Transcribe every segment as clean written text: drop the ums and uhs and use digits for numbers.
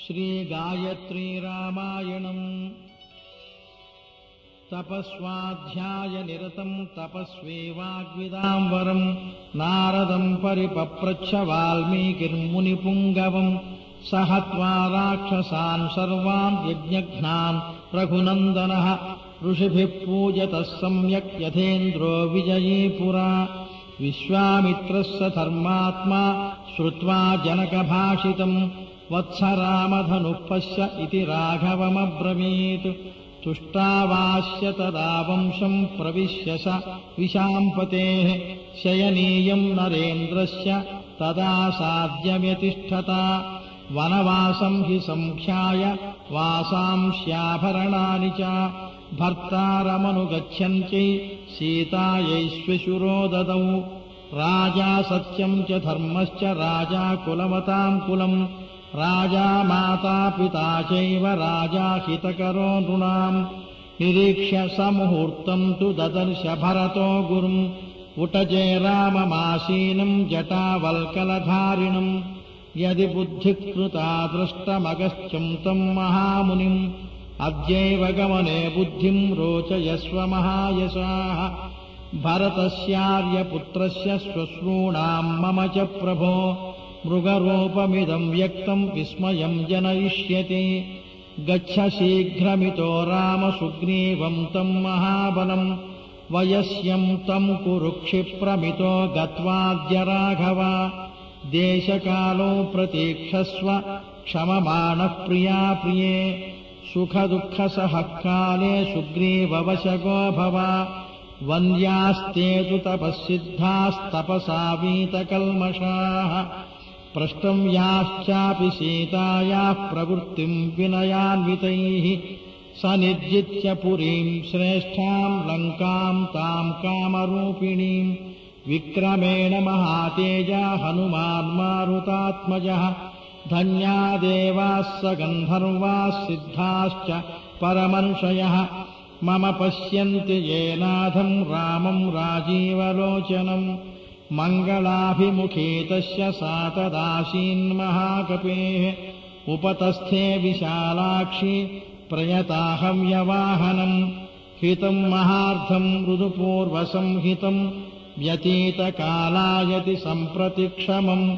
श्रीगायत्री रामायणम् तपस्वाध्यायनिरतम् तपस्वी वाग्विदाम्बरम् नारदम् परिपप्रच्छ वाल्मीकिर्मुनिपुङ्गवम् सहत्वा राक्षसान् सर्वान् यज्ञघ्नान् रघुनन्दनः ऋषिभिः पूजतः सम्यक् यथेन्द्रो विजयी पुरा विश्वामित्रस्य धर्मात्मा श्रुत्वा जनकभाषितम् वत्स रामधनुः पश्य इति राघवमब्रवीत् तुष्टावास्य तदा वंशम् प्रविश्य स विशाम्पतेः शयनीयम् नरेन्द्रस्य तदा साध्यव्यतिष्ठता वनवासम् हि संख्याय वासांस्याभरणानि च भर्तारमनुगच्छन्त्यै सीतायै ददौ राजा सत्यम् च धर्मश्च राजा कुलवताम् कुलम् राजा माता पिता चैव राजा हितकरो नृणाम् निरीक्ष्य समुहूर्तम् तु ददर्श भरतो गुरुम् उटजे राममासीनम् जटावल्कलधारिणम् यदि बुद्धिकृता दृष्टमगस्त्यम् तम् महामुनिम् अद्यैव गमने बुद्धिम् रोचयस्व महायशाः भरतस्यार्यपुत्रस्य श्वश्रूणाम् मम च प्रभो मृगरूपमिदम् व्यक्तम् विस्मयम् जनयिष्यति गच्छ शीघ्रमितो राम सुग्रीवम् तम् महाबलम् वयस्यम् तम् कुरु क्षिप्रमितो गत्वाद्य राघव देशकालो प्रतीक्षस्व क्षममाणः प्रिया प्रिये सुखदुःखसहः काले सुग्रीववशगो भव वन्द्यास्ते तु तपःसिद्धास्तपसा वीतकल्मषाः प्रष्टव्याश्चापि सीतायाः प्रवृत्तिम् विनयान्वितैः स निर्जित्य पुरीम् श्रेष्ठाम् लङ्काम् ताम् कामरूपिणीम् विक्रमेण महातेजा हनुमान् मारुतात्मजः धन्या देवाः स गन्धर्वाः सिद्धाश्च परमर्षयः मम पश्यन्ति येनाथम् रामम् राजीवलोचनम् मङ्गलाभिमुखे तस्य सा तदासीन्महाकपेः उपतस्थे विशालाक्षी प्रयताहव्यवाहनम् हितम् महार्धम् मृदुपूर्वसंहितम् व्यतीतकालायति सम्प्रतिक्षमम्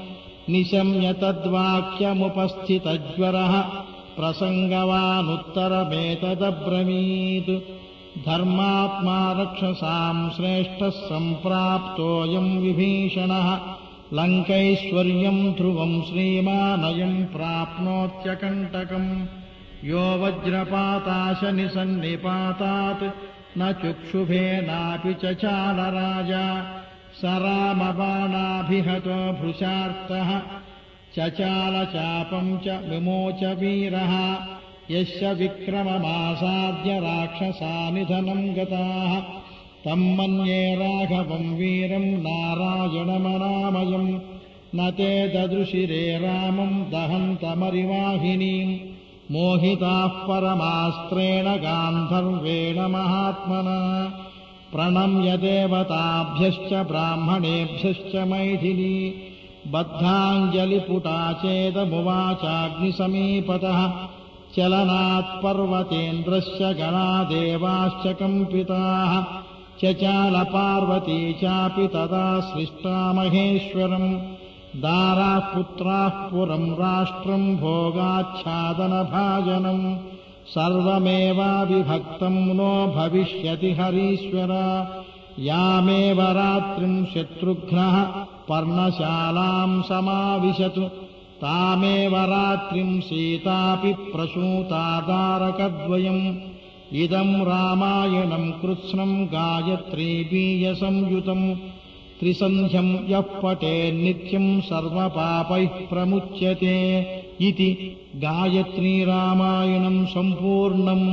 निशम्य तद्वाक्यमुपस्थितज्वरः प्रसङ्गवानुत्तरमेतदब्रवीत् धर्मात्मा रक्षसाम् श्रेष्ठः सम्प्राप्तोऽयम् विभीषणः लङ्कैश्वर्यम् ध्रुवम् श्रीमानयम् प्राप्नोत्यकण्टकम् यो वज्रपाताशनिसन्निपातात् न चुक्षुभेनापि चचालराजा स रामबाणाभिहतो भृशार्तः चचालचापम् च विमोच वीरः यस्य विक्रममासाद्य राक्षसानिधनम् गताः तम् मन्ये राघवम् वीरम् नारायणमनामयम् न ते ददृशिरे रामम् दहन्तमरिवाहिनीम् मोहिताः परमास्त्रेण गान्धर्वेण महात्मना प्रणम्य देवताभ्यश्च ब्राह्मणेभ्यश्च मैथिली बद्धाञ्जलिपुटा चेदमुवाचाग्निसमीपतः चलनात्पर्वतेन्द्रस्य गणादेवाश्च कम्पिताः चचालपार्वती चापि तदा सृष्टा महेश्वरम् दाराः पुत्राः पुरम् राष्ट्रम् भोगाच्छादनभाजनम् सर्वमेवाविभक्तम् नो भविष्यति हरीश्वर यामेव रात्रिम् शत्रुघ्नः पर्णशालाम् समाविशतु तामेव रात्रिम् सीतापि प्रसूता दारकद्वयम् इदम् रामायणम् कृत्स्नम् गायत्रीबीजसंयुतम् त्रिसन्ध्यम् यः पठेन्नित्यम् सर्वपापैः प्रमुच्यते इति गायत्री रामायणम् सम्पूर्णम्।